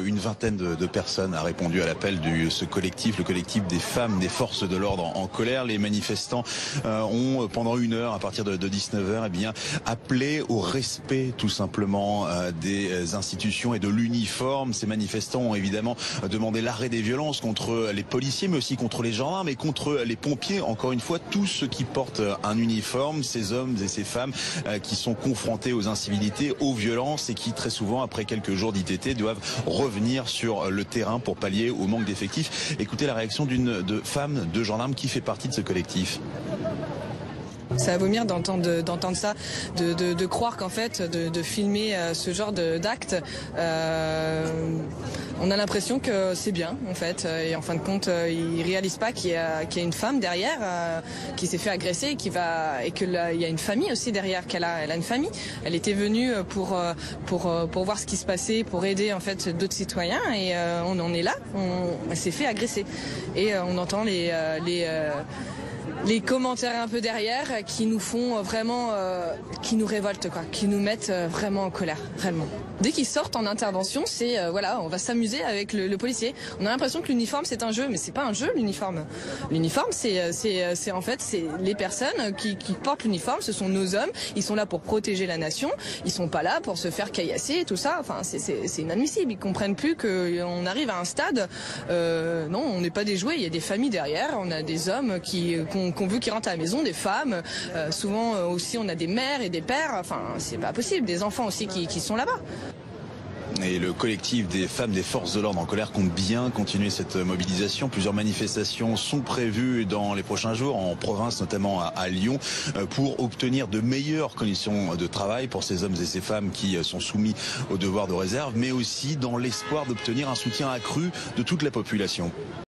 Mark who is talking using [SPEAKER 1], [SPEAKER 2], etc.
[SPEAKER 1] une vingtaine de personnes a répondu à l'appel de ce collectif, le collectif des femmes des forces de l'ordre en colère. Les manifestants ont pendant 1 heure, à partir de 19h, eh bien, appelé au respect tout simplement des institutions et de l'uniforme. Ces manifestants ont évidemment demandé l'arrêt des violences contre les policiers, mais aussi contre les gendarmes et contre les pompiers. Encore une fois, tous ceux qui portent un uniforme, ces hommes et ces femmes qui sont confrontés aux incivilités, aux violences et qui très souvent, après quelques jours d'ITT, doivent revenir sur le terrain pour pallier au manque d'effectifs. Écoutez la réaction d'une femme de gendarme qui fait partie de ce collectif.
[SPEAKER 2] Ça va vomir d'entendre ça, de croire qu'en fait, de filmer ce genre d'actes, on a l'impression que c'est bien en fait. Et en fin de compte, ils réalisent pas qu'il y a une femme derrière qui s'est fait agresser et qu'il y a une famille aussi derrière, elle a une famille. Elle était venue pour voir ce qui se passait, pour aider en fait d'autres citoyens et on en est là. Elle s'est fait agresser et on entend les commentaires un peu derrière qui nous font vraiment, qui nous révoltent quoi, qui nous mettent vraiment en colère, vraiment. Dès qu'ils sortent en intervention, c'est voilà, on va s'amuser avec le policier. On a l'impression que l'uniforme c'est un jeu, mais c'est pas un jeu l'uniforme. L'uniforme c'est en fait c'est les personnes qui portent l'uniforme, ce sont nos hommes. Ils sont là pour protéger la nation. Ils sont pas là pour se faire caillasser tout ça. Enfin c'est inadmissible. Ils comprennent plus qu'on arrive à un stade. Non, on n'est pas des jouets. Il y a des familles derrière. On a des hommes qu'on veut qui rentrent à la maison, des femmes. Souvent aussi on a des mères et des pères. Enfin c'est pas possible. Des enfants aussi qui sont là-bas.
[SPEAKER 1] Et le collectif des femmes des forces de l'ordre en colère compte bien continuer cette mobilisation. Plusieurs manifestations sont prévues dans les prochains jours, en province, notamment à Lyon, pour obtenir de meilleures conditions de travail pour ces hommes et ces femmes qui sont soumis au devoir de réserve, mais aussi dans l'espoir d'obtenir un soutien accru de toute la population.